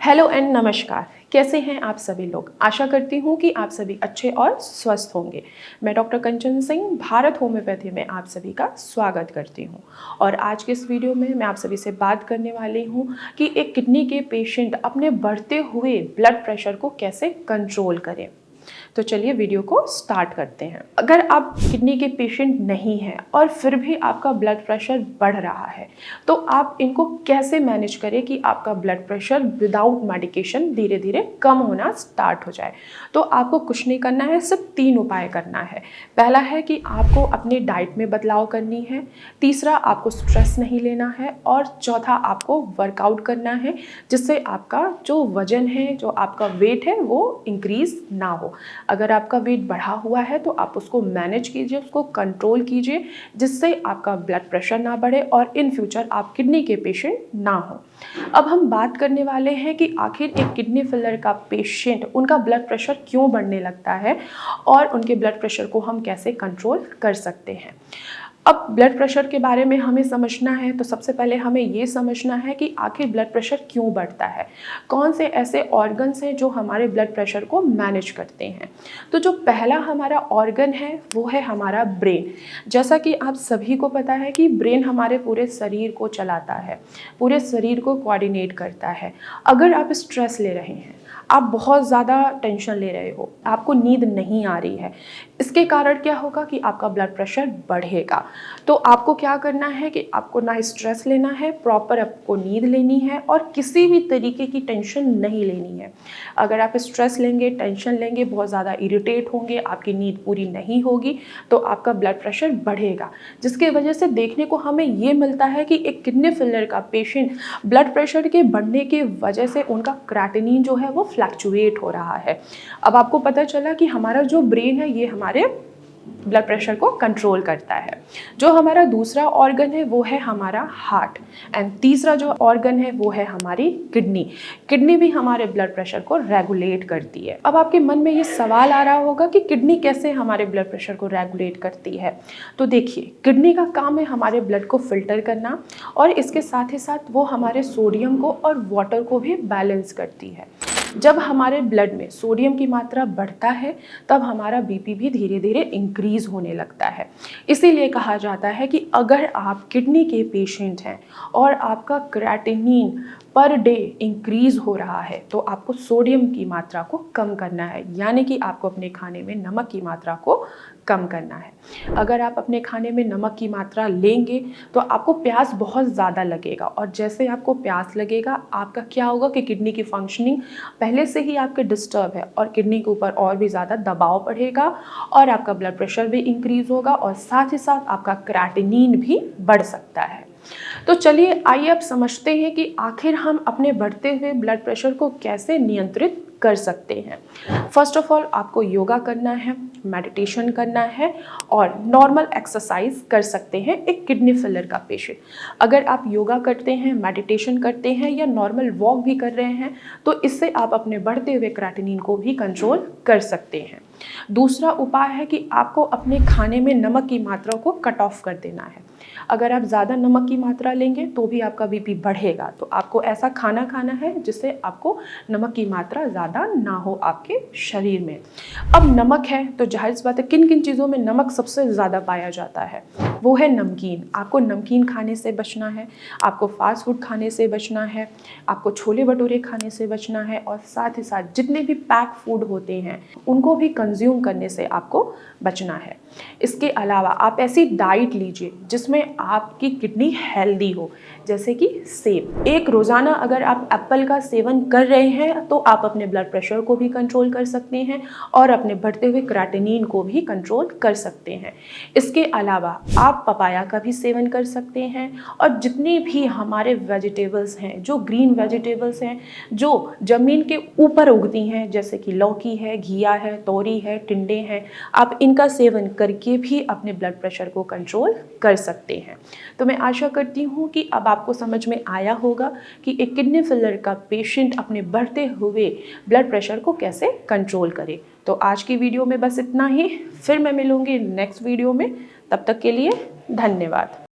Hello and नमस्कार। कैसे हैं आप सभी लोग। आशा करती हूँ कि आप सभी अच्छे और स्वस्थ होंगे। मैं डॉक्टर कंचन सिंह भारत होम्योपैथी में आप सभी का स्वागत करती हूँ और आज के इस वीडियो में मैं आप सभी से बात करने वाली हूँ कि एक किडनी के पेशेंट अपने बढ़ते हुए ब्लड प्रेशर को कैसे कंट्रोल करें। तो चलिए वीडियो को स्टार्ट करते हैं। अगर आप किडनी के पेशेंट नहीं हैं और फिर भी आपका ब्लड प्रेशर बढ़ रहा है तो आप इनको कैसे मैनेज करें कि आपका ब्लड प्रेशर विदाउट मेडिकेशन धीरे धीरे कम होना स्टार्ट हो जाए। तो आपको कुछ नहीं करना है, सिर्फ 3 उपाय करना है। पहला है कि आपको अपनी डाइट में बदलाव करनी है, तीसरा आपको स्ट्रेस नहीं लेना है और चौथा आपको वर्कआउट करना है जिससे आपका जो वजन है, जो आपका वेट है वो इंक्रीज ना हो। अगर आपका वेट बढ़ा हुआ है तो आप उसको मैनेज कीजिए, उसको कंट्रोल कीजिए जिससे आपका ब्लड प्रेशर ना बढ़े और इन फ्यूचर आप किडनी के पेशेंट ना हो। अब हम बात करने वाले हैं कि आखिर एक किडनी फेलियर का पेशेंट, उनका ब्लड प्रेशर क्यों बढ़ने लगता है और उनके ब्लड प्रेशर को हम कैसे कंट्रोल कर सकते हैं। अब ब्लड प्रेशर के बारे में हमें समझना है तो सबसे पहले हमें ये समझना है कि आखिर ब्लड प्रेशर क्यों बढ़ता है, कौन से ऐसे ऑर्गन्स हैं जो हमारे ब्लड प्रेशर को मैनेज करते हैं। तो जो पहला हमारा ऑर्गन है वो है हमारा ब्रेन। जैसा कि आप सभी को पता है कि ब्रेन हमारे पूरे शरीर को चलाता है, पूरे शरीर को कोऑर्डिनेट करता है। अगर आप स्ट्रेस ले रहे हैं, आप बहुत ज़्यादा टेंशन ले रहे हो, आपको नींद नहीं आ रही है, इसके कारण क्या होगा कि आपका ब्लड प्रेशर बढ़ेगा। तो आपको क्या करना है कि आपको ना स्ट्रेस लेना है, प्रॉपर आपको नींद लेनी है और किसी भी तरीके की टेंशन नहीं लेनी है। अगर आप स्ट्रेस लेंगे, टेंशन लेंगे, बहुत ज़्यादा इरिटेट होंगे, आपकी नींद पूरी नहीं होगी तो आपका ब्लड प्रेशर बढ़ेगा, जिसके वजह से देखने को हमें ये मिलता है कि एक किडनी फेलियर का पेशेंट ब्लड प्रेशर के बढ़ने की वजह से उनका क्रेटिनिन जो है वो फ्लक्चुएट हो रहा है। अब आपको पता चला कि हमारा जो ब्रेन है ये हमारे ब्लड प्रेशर को कंट्रोल करता है। जो हमारा दूसरा ऑर्गन है वो है हमारा हार्ट एंड तीसरा जो ऑर्गन है वो है हमारी किडनी। किडनी भी हमारे ब्लड प्रेशर को रेगुलेट करती है। अब आपके मन में ये सवाल आ रहा होगा कि किडनी कैसे हमारे ब्लड प्रेशर को रेगुलेट करती है। तो देखिए, किडनी का काम है हमारे ब्लड को फिल्टर करना और इसके साथ ही साथ वो हमारे सोडियम को और वाटर को भी बैलेंस करती है। जब हमारे ब्लड में सोडियम की मात्रा बढ़ता है तब हमारा बीपी भी धीरे धीरे इंक्रीज होने लगता है। इसीलिए कहा जाता है कि अगर आप किडनी के पेशेंट हैं और आपका क्रेटिनिन पर डे इंक्रीज हो रहा है तो आपको सोडियम की मात्रा को कम करना है, यानी कि आपको अपने खाने में नमक की मात्रा को कम करना है। अगर आप अपने खाने में नमक की मात्रा लेंगे तो आपको प्यास बहुत ज़्यादा लगेगा और जैसे आपको प्यास लगेगा आपका क्या होगा कि किडनी की फंक्शनिंग पहले से ही आपके डिस्टर्ब है और किडनी के ऊपर और भी ज़्यादा दबाव पड़ेगा और आपका ब्लड प्रेशर भी इंक्रीज होगा और साथ ही साथ आपका क्रेटिनिन भी बढ़ सकता है। तो चलिए आइए अब समझते हैं कि आखिर हम अपने बढ़ते हुए ब्लड प्रेशर को कैसे नियंत्रित कर सकते हैं। फर्स्ट ऑफ ऑल आपको योगा करना है, मेडिटेशन करना है और नॉर्मल एक्सरसाइज कर सकते हैं एक किडनी फेलियर का पेशेंट। अगर आप योगा करते हैं, मेडिटेशन करते हैं या नॉर्मल वॉक भी कर रहे हैं तो इससे आप अपने बढ़ते हुए क्रेटिनिन को भी कंट्रोल कर सकते हैं। दूसरा उपाय है कि आपको अपने खाने में नमक की मात्रा को कट ऑफ कर देना है। अगर आप ज़्यादा नमक की मात्रा लेंगे तो भी आपका बीपी बढ़ेगा, तो आपको ऐसा खाना खाना है जिससे आपको नमक की मात्रा ज़्यादा ना हो आपके शरीर में। अब नमक है तो जाहिर सी बात है किन किन चीज़ों में नमक सबसे ज़्यादा पाया जाता है, वो है नमकीन। आपको नमकीन खाने से बचना है, आपको फास्ट फूड खाने से बचना है, आपको छोले भटूरे खाने से बचना है और साथ ही साथ जितने भी पैक फूड होते हैं उनको भी कंज्यूम करने से आपको बचना है। इसके अलावा आप ऐसी डाइट लीजिए जिसमें आपकी किडनी हेल्दी हो, जैसे कि सेब। एक रोज़ाना अगर आप एप्पल का सेवन कर रहे हैं तो आप अपने ब्लड प्रेशर को भी कंट्रोल कर सकते हैं और अपने बढ़ते हुए क्रेटिनिन को भी कंट्रोल कर सकते हैं। इसके अलावा आप पपाया का भी सेवन कर सकते हैं और जितनी भी हमारे वेजिटेबल्स हैं, जो ग्रीन वेजिटेबल्स हैं, जो ज़मीन के ऊपर उगती हैं, जैसे कि लौकी है, घिया है, तोरी है, टिंडे हैं, आप इनका सेवन करके भी अपने ब्लड प्रेशर को कंट्रोल कर सकते हैं। तो मैं आशा करती हूँ कि अब आपको समझ में आया होगा कि एक किडनी फेलियर का पेशेंट अपने बढ़ते हुए ब्लड प्रेशर को कैसे कंट्रोल करे। तो आज की वीडियो में बस इतना ही, फिर मैं मिलूँगी नेक्स्ट वीडियो में। तब तक के लिए धन्यवाद।